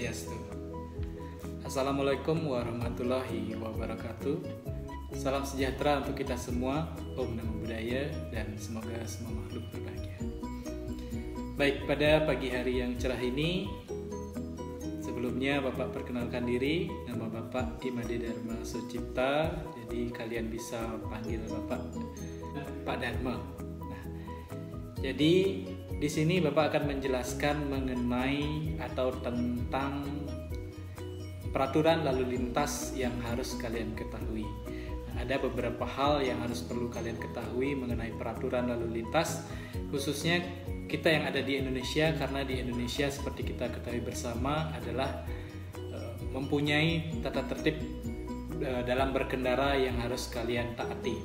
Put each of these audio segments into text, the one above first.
Swastiastu. Assalamualaikum warahmatullahi wabarakatuh. Salam sejahtera untuk kita semua. Om Namo Buddhaya dan semoga semua makhluk berbahagia. Baik, pada pagi hari yang cerah ini, sebelumnya Bapak perkenalkan diri. Nama Bapak Imade Dharma Sucipta. Jadi kalian bisa panggil Bapak Pak Dharma. Nah, jadi di sini Bapak akan menjelaskan mengenai atau tentang peraturan lalu lintas yang harus kalian ketahui. Nah, ada beberapa hal yang harus perlu kalian ketahui mengenai peraturan lalu lintas, khususnya kita yang ada di Indonesia, karena di Indonesia seperti kita ketahui bersama adalah mempunyai tata tertib dalam berkendara yang harus kalian taati.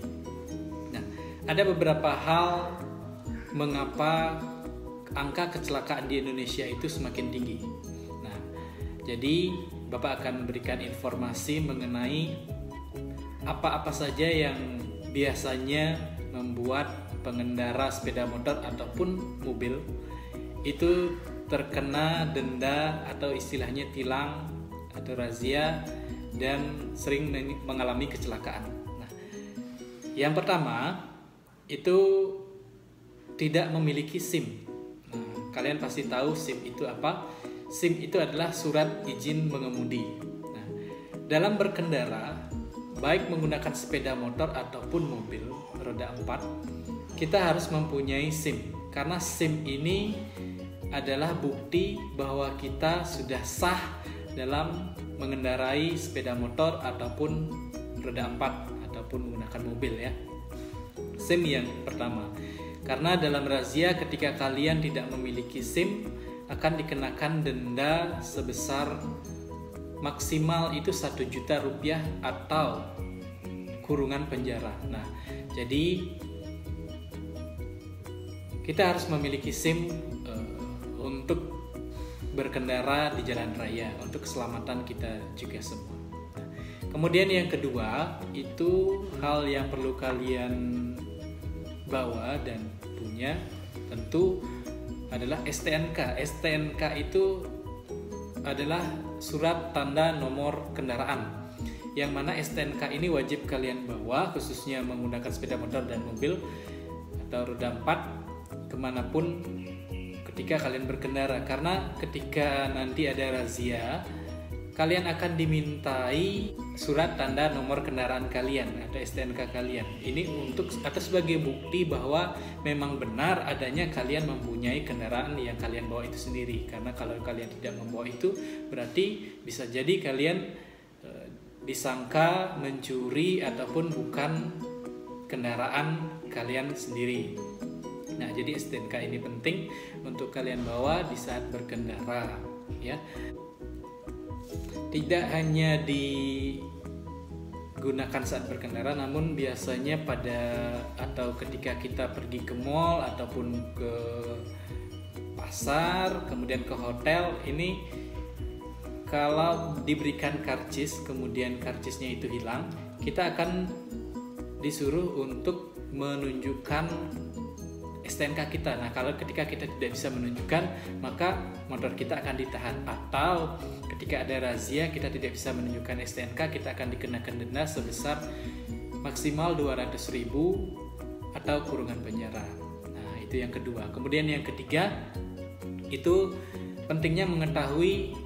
Nah, ada beberapa hal mengapa angka kecelakaan di Indonesia itu semakin tinggi. Nah, jadi Bapak akan memberikan informasi mengenai apa-apa saja yang biasanya membuat pengendara sepeda motor ataupun mobil itu terkena denda atau istilahnya tilang atau razia dan sering mengalami kecelakaan. Nah, yang pertama itu tidak memiliki SIM. Nah, kalian pasti tahu SIM itu apa? SIM itu adalah surat izin mengemudi. Nah, dalam berkendara, baik menggunakan sepeda motor ataupun mobil roda 4, kita harus mempunyai SIM. Karena SIM ini adalah bukti bahwa kita sudah sah dalam mengendarai sepeda motor ataupun roda 4 ataupun menggunakan mobil ya. SIM yang pertama. Karena dalam razia ketika kalian tidak memiliki SIM akan dikenakan denda sebesar maksimal itu 1 juta rupiah atau kurungan penjara. Nah, jadi kita harus memiliki SIM untuk berkendara di jalan raya untuk keselamatan kita juga semua. Nah, kemudian yang kedua itu hal yang perlu kalian bawa dan punya tentu adalah STNK. STNK itu adalah surat tanda nomor kendaraan, yang mana STNK ini wajib kalian bawa khususnya menggunakan sepeda motor dan mobil atau roda 4 kemanapun ketika kalian berkendara. Karena ketika nanti ada razia, kalian akan dimintai surat tanda nomor kendaraan kalian atau STNK kalian. Ini untuk atau sebagai bukti bahwa memang benar adanya kalian mempunyai kendaraan yang kalian bawa itu sendiri. Karena kalau kalian tidak membawa itu, berarti bisa jadi kalian disangka mencuri ataupun bukan kendaraan kalian sendiri. Nah, jadi STNK ini penting untuk kalian bawa di saat berkendara, ya. Tidak hanya digunakan saat berkendara, namun biasanya atau ketika kita pergi ke mall ataupun ke pasar, kemudian ke hotel, ini kalau diberikan karcis, kemudian karcisnya itu hilang, kita akan disuruh untuk menunjukkan STNK kita. Nah, kalau ketika kita tidak bisa menunjukkan, maka motor kita akan ditahan. Atau ketika ada razia kita tidak bisa menunjukkan STNK, kita akan dikenakan denda sebesar maksimal 200.000 atau kurungan penjara. Nah, itu yang kedua. Kemudian yang ketiga, itu pentingnya mengetahui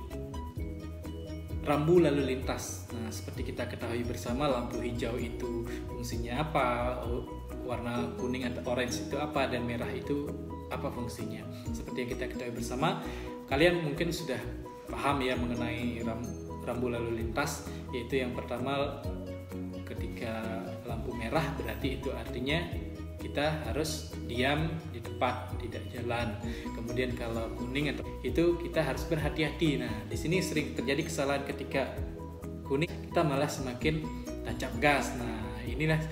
rambu lalu lintas. Nah, seperti kita ketahui bersama, lampu hijau itu fungsinya apa, warna kuning atau orange itu apa, dan merah itu apa fungsinya. Seperti yang kita ketahui bersama, kalian mungkin sudah paham ya mengenai rambu lalu lintas, yaitu yang pertama ketika lampu merah berarti itu artinya kita harus diam di tempat, tidak jalan. Kemudian kalau kuning itu kita harus berhati-hati. Nah, di sini sering terjadi kesalahan ketika kuning kita malah semakin tancap gas. Nah, inilah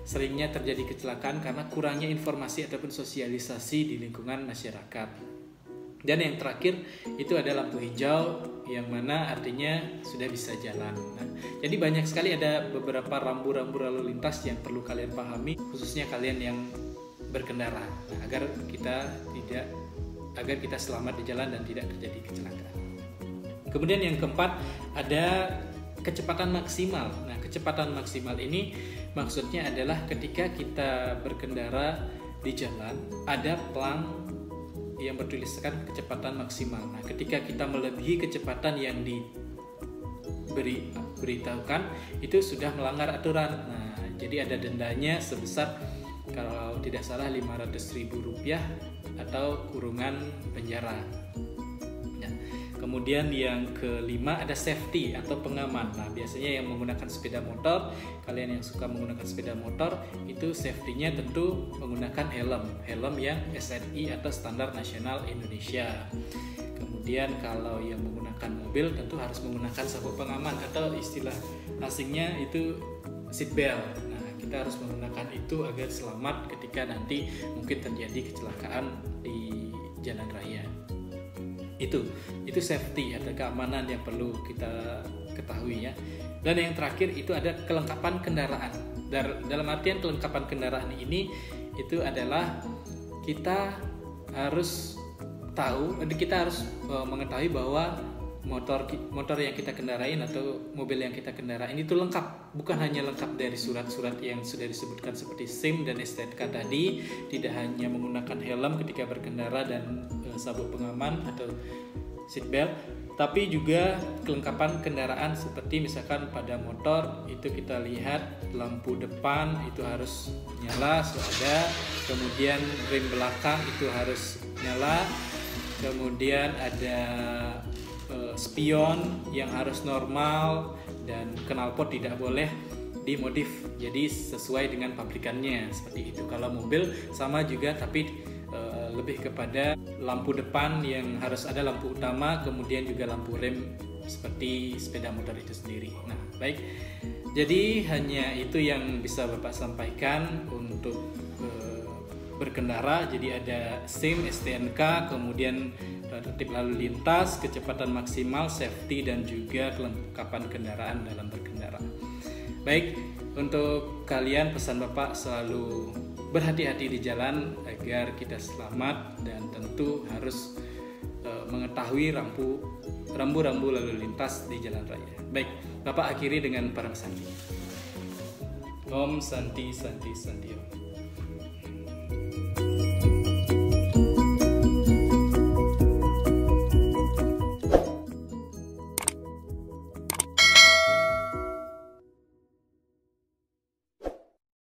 seringnya terjadi kecelakaan karena kurangnya informasi ataupun sosialisasi di lingkungan masyarakat. Dan yang terakhir itu ada lampu hijau, yang mana artinya sudah bisa jalan. Nah, jadi banyak sekali ada beberapa rambu-rambu lalu lintas yang perlu kalian pahami, khususnya kalian yang berkendara, nah, agar kita selamat di jalan dan tidak terjadi kecelakaan. Kemudian yang keempat ada kecepatan maksimal. Nah, kecepatan maksimal ini maksudnya adalah ketika kita berkendara di jalan ada pelang yang bertuliskan kecepatan maksimal. Nah, ketika kita melebihi kecepatan yang diberitahukan itu sudah melanggar aturan. Nah, jadi ada dendanya sebesar kalau tidak salah Rp500.000 atau kurungan penjara. Nah, kemudian yang kelima ada safety atau pengaman. Nah, biasanya yang menggunakan sepeda motor, kalian yang suka menggunakan sepeda motor itu safety-nya tentu menggunakan helm yang SNI atau Standar Nasional Indonesia. Kemudian kalau yang menggunakan mobil tentu harus menggunakan sabuk pengaman atau istilah asingnya itu seat belt. Nah, kita harus menggunakan itu agar selamat ketika nanti mungkin terjadi kecelakaan di jalan raya. Itu safety atau keamanan yang perlu kita ketahui ya. Dan yang terakhir itu ada kelengkapan kendaraan. Dalam artian kelengkapan kendaraan ini itu adalah kita harus mengetahui bahwa motor yang kita kendarain atau mobil yang kita kendarain itu lengkap, bukan hanya lengkap dari surat-surat yang sudah disebutkan seperti SIM dan STNK tadi, tidak hanya menggunakan helm ketika berkendara dan sabuk pengaman atau seatbelt, tapi juga kelengkapan kendaraan seperti misalkan pada motor itu kita lihat lampu depan itu harus nyala, ada, kemudian rem belakang itu harus nyala, kemudian ada spion yang harus normal dan knalpot tidak boleh dimodif, jadi sesuai dengan pabrikannya seperti itu. Kalau mobil sama juga tapi lebih kepada lampu depan yang harus ada lampu utama, kemudian juga lampu rem seperti sepeda motor itu sendiri. Nah, baik. Jadi hanya itu yang bisa Bapak sampaikan untuk berkendara. Jadi ada SIM, STNK, kemudian tertib lalu lintas, kecepatan maksimal, safety, dan juga kelengkapan kendaraan dalam berkendara. Baik, untuk kalian pesan Bapak selalu berhati-hati di jalan agar kita selamat dan tentu harus mengetahui rambu-rambu lalu lintas di jalan raya. Baik, Bapak akhiri dengan Param Santi. Om Santi Santi Santi Om.